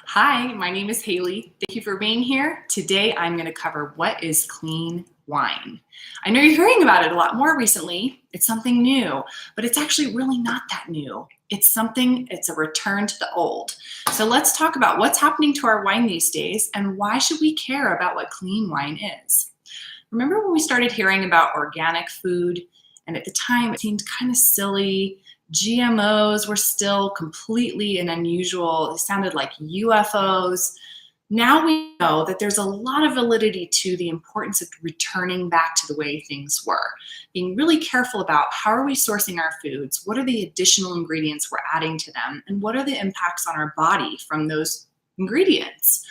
Hi, my name is Haley. Thank you for being here. Today I'm going to cover what is clean wine. I know you're hearing about it a lot more recently. It's something new, but it's actually really not that new. It's a return to the old. So let's talk about what's happening to our wine these days and why should we care about what clean wine is. Remember when we started hearing about organic food, and at the time it seemed kind of silly. GMOs were still completely and unusual. They sounded like UFOs. Now we know that there's a lot of validity to the importance of returning back to the way things were. Being really careful about how are we sourcing our foods, what are the additional ingredients we're adding to them, and what are the impacts on our body from those ingredients.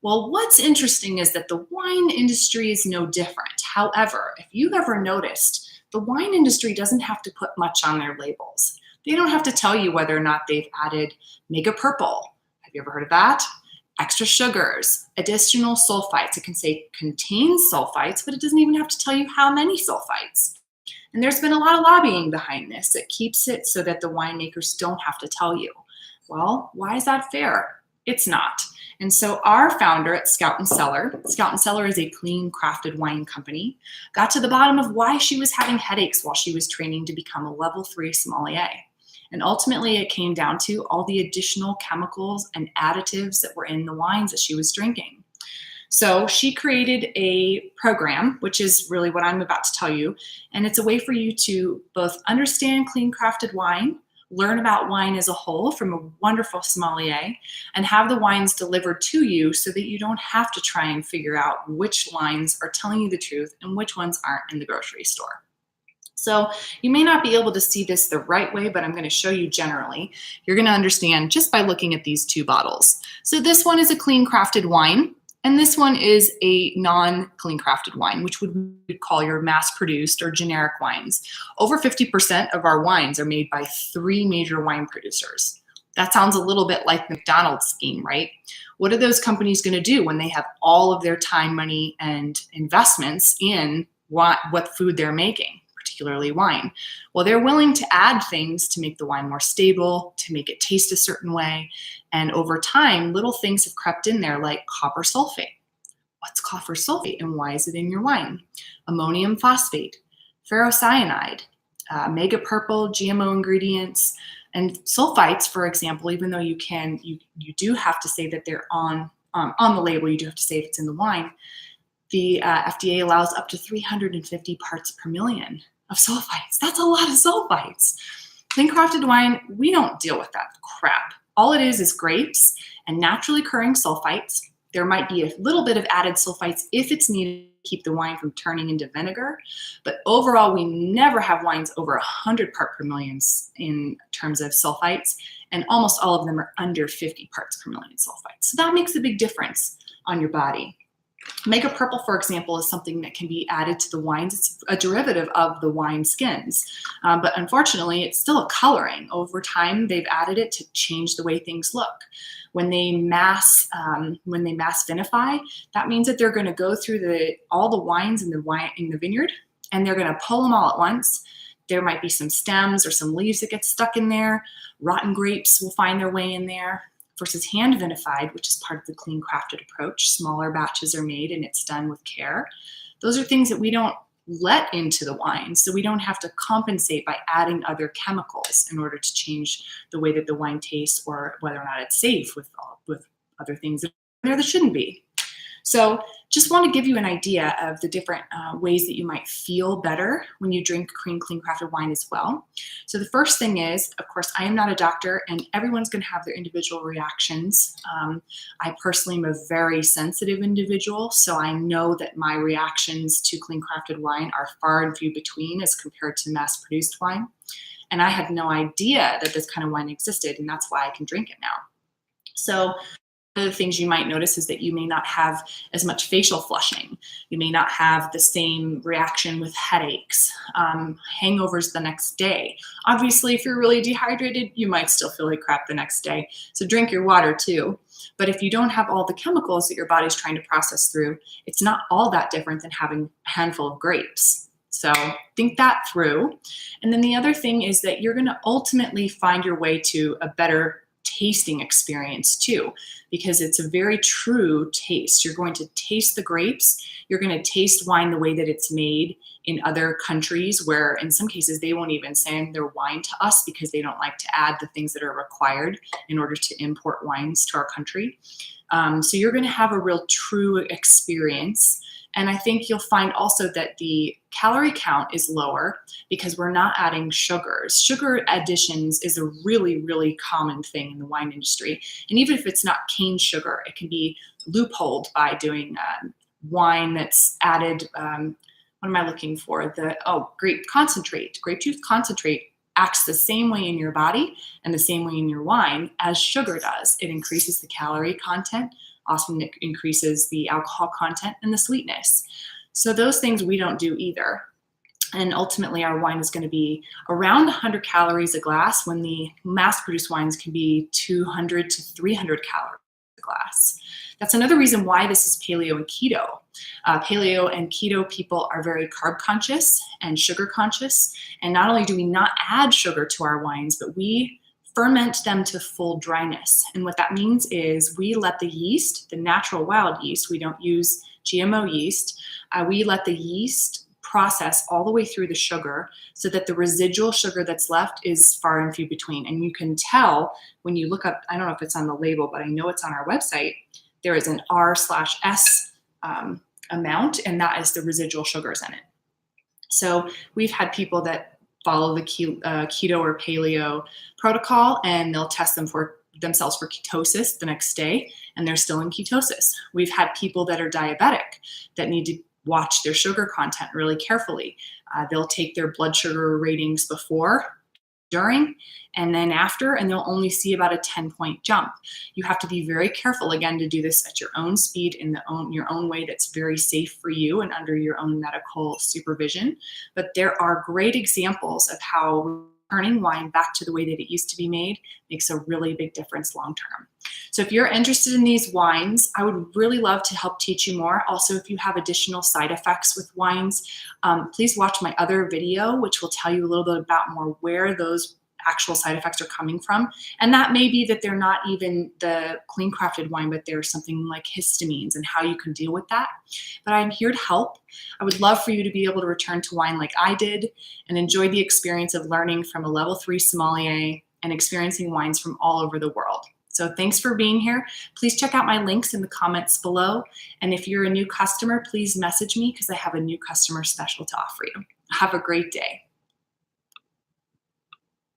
Well, what's interesting is that the wine industry is no different. However, if you've ever noticed, the wine industry doesn't have to put much on their labels. They don't have to tell you whether or not they've added mega purple. Have you ever heard of that? Extra sugars, additional sulfites. It can say contains sulfites, but it doesn't even have to tell you how many sulfites. And there's been a lot of lobbying behind this that keeps it so that the winemakers don't have to tell you. Well, why is that fair? It's not. And so our founder at Scout & Cellar is a clean crafted wine company, got to the bottom of why she was having headaches while she was training to become a level 3 sommelier. And ultimately it came down to all the additional chemicals and additives that were in the wines that she was drinking. So she created a program, which is really what I'm about to tell you. And it's a way for you to both understand clean crafted wine, learn about wine as a whole from a wonderful sommelier, and have the wines delivered to you so that you don't have to try and figure out which wines are telling you the truth and which ones aren't in the grocery store. So you may not be able to see this the right way, but I'm going to show you generally. You're going to understand just by looking at these two bottles. So this one is a clean crafted wine, and this one is a non-clean crafted wine, which we'd call your mass-produced or generic wines. Over 50% of our wines are made by 3 major wine producers. That sounds a little bit like the McDonald's scheme, right? What are those companies going to do when they have all of their time, money, and investments in what food they're making, particularly wine? Well, they're willing to add things to make the wine more stable, to make it taste a certain way. And over time, little things have crept in there like copper sulfate. What's copper sulfate and why is it in your wine? Ammonium phosphate, ferrocyanide, mega purple, GMO ingredients, and sulfites, for example, even though you do have to say that they're on the label, you do have to say if it's in the wine. The FDA allows up to 350 parts per million of sulfites. That's a lot of sulfites. Clean crafted wine, we don't deal with that crap. All it is grapes and naturally occurring sulfites. There might be a little bit of added sulfites if it's needed to keep the wine from turning into vinegar. But overall, we never have wines over 100 parts per million in terms of sulfites, and almost all of them are under 50 parts per million sulfites. So that makes a big difference on your body. Mega purple, for example, is something that can be added to the wines. It's a derivative of the wine skins, but unfortunately, it's still a coloring. Over time, they've added it to change the way things look. When they mass vinify, that means that they're going to go through all the wines in the vineyard, and they're going to pull them all at once. There might be some stems or some leaves that get stuck in there. Rotten grapes will find their way in there. Versus hand vinified, which is part of the clean crafted approach. Smaller batches are made and it's done with care. Those are things that we don't let into the wine, so we don't have to compensate by adding other chemicals in order to change the way that the wine tastes or whether or not it's safe with other things that shouldn't be. So just want to give you an idea of the different ways that you might feel better when you drink clean crafted wine as well. So the first thing is, of course, I am not a doctor and everyone's going to have their individual reactions. I personally am a very sensitive individual, so I know that my reactions to clean crafted wine are far and few between as compared to mass-produced wine. And I had no idea that this kind of wine existed, and that's why I can drink it now. So one of the things you might notice is that you may not have as much facial flushing. You may not have the same reaction with headaches, hangovers the next day. Obviously, if you're really dehydrated, you might still feel like crap the next day. So drink your water too. But if you don't have all the chemicals that your body's trying to process through, it's not all that different than having a handful of grapes. So think that through. And then the other thing is that you're going to ultimately find your way to a better tasting experience too, because it's a very true taste. You're going to taste the grapes. You're going to taste wine the way that it's made in other countries, where in some cases they won't even send their wine to us because they don't like to add the things that are required in order to import wines to our country. So you're going to have a real true experience. And I think you'll find also that the calorie count is lower because we're not adding sugars. Sugar additions is a really, really common thing in the wine industry. And even if it's not cane sugar, it can be loopholed by doing wine that's added, what am I looking for? Grape concentrate. Grape juice concentrate acts the same way in your body and the same way in your wine as sugar does. It increases the calorie content, often it increases the alcohol content and the sweetness. So those things we don't do either. And ultimately our wine is going to be around 100 calories a glass when the mass-produced wines can be 200 to 300 calories a glass. That's another reason why this is paleo and keto. Paleo and keto people are very carb conscious and sugar conscious. And not only do we not add sugar to our wines, but we ferment them to full dryness. And what that means is we let the yeast, the natural wild yeast, we don't use GMO yeast, we let the yeast process all the way through the sugar so that the residual sugar that's left is far and few between. And you can tell when you look up, I don't know if it's on the label, but I know it's on our website, there is an R/S amount, and that is the residual sugars in it. So we've had people that follow the keto or paleo protocol, and they'll test themselves for ketosis the next day, and they're still in ketosis. We've had people that are diabetic that need to watch their sugar content really carefully. They'll take their blood sugar ratings before, during, and then after, and they'll only see about a 10-point jump. You have to be very careful, again, to do this at your own speed in your own way that's very safe for you and under your own medical supervision. But there are great examples of how turning wine back to the way that it used to be made makes a really big difference long term. So if you're interested in these wines, I would really love to help teach you more. Also, if you have additional side effects with wines, please watch my other video, which will tell you a little bit about more where those actual side effects are coming from. And that may be that they're not even the clean crafted wine, but there's something like histamines and how you can deal with that. But I'm here to help. I would love for you to be able to return to wine like I did and enjoy the experience of learning from a level 3 sommelier and experiencing wines from all over the world. So thanks for being here. Please check out my links in the comments below. And if you're a new customer, please message me because I have a new customer special to offer you. Have a great day.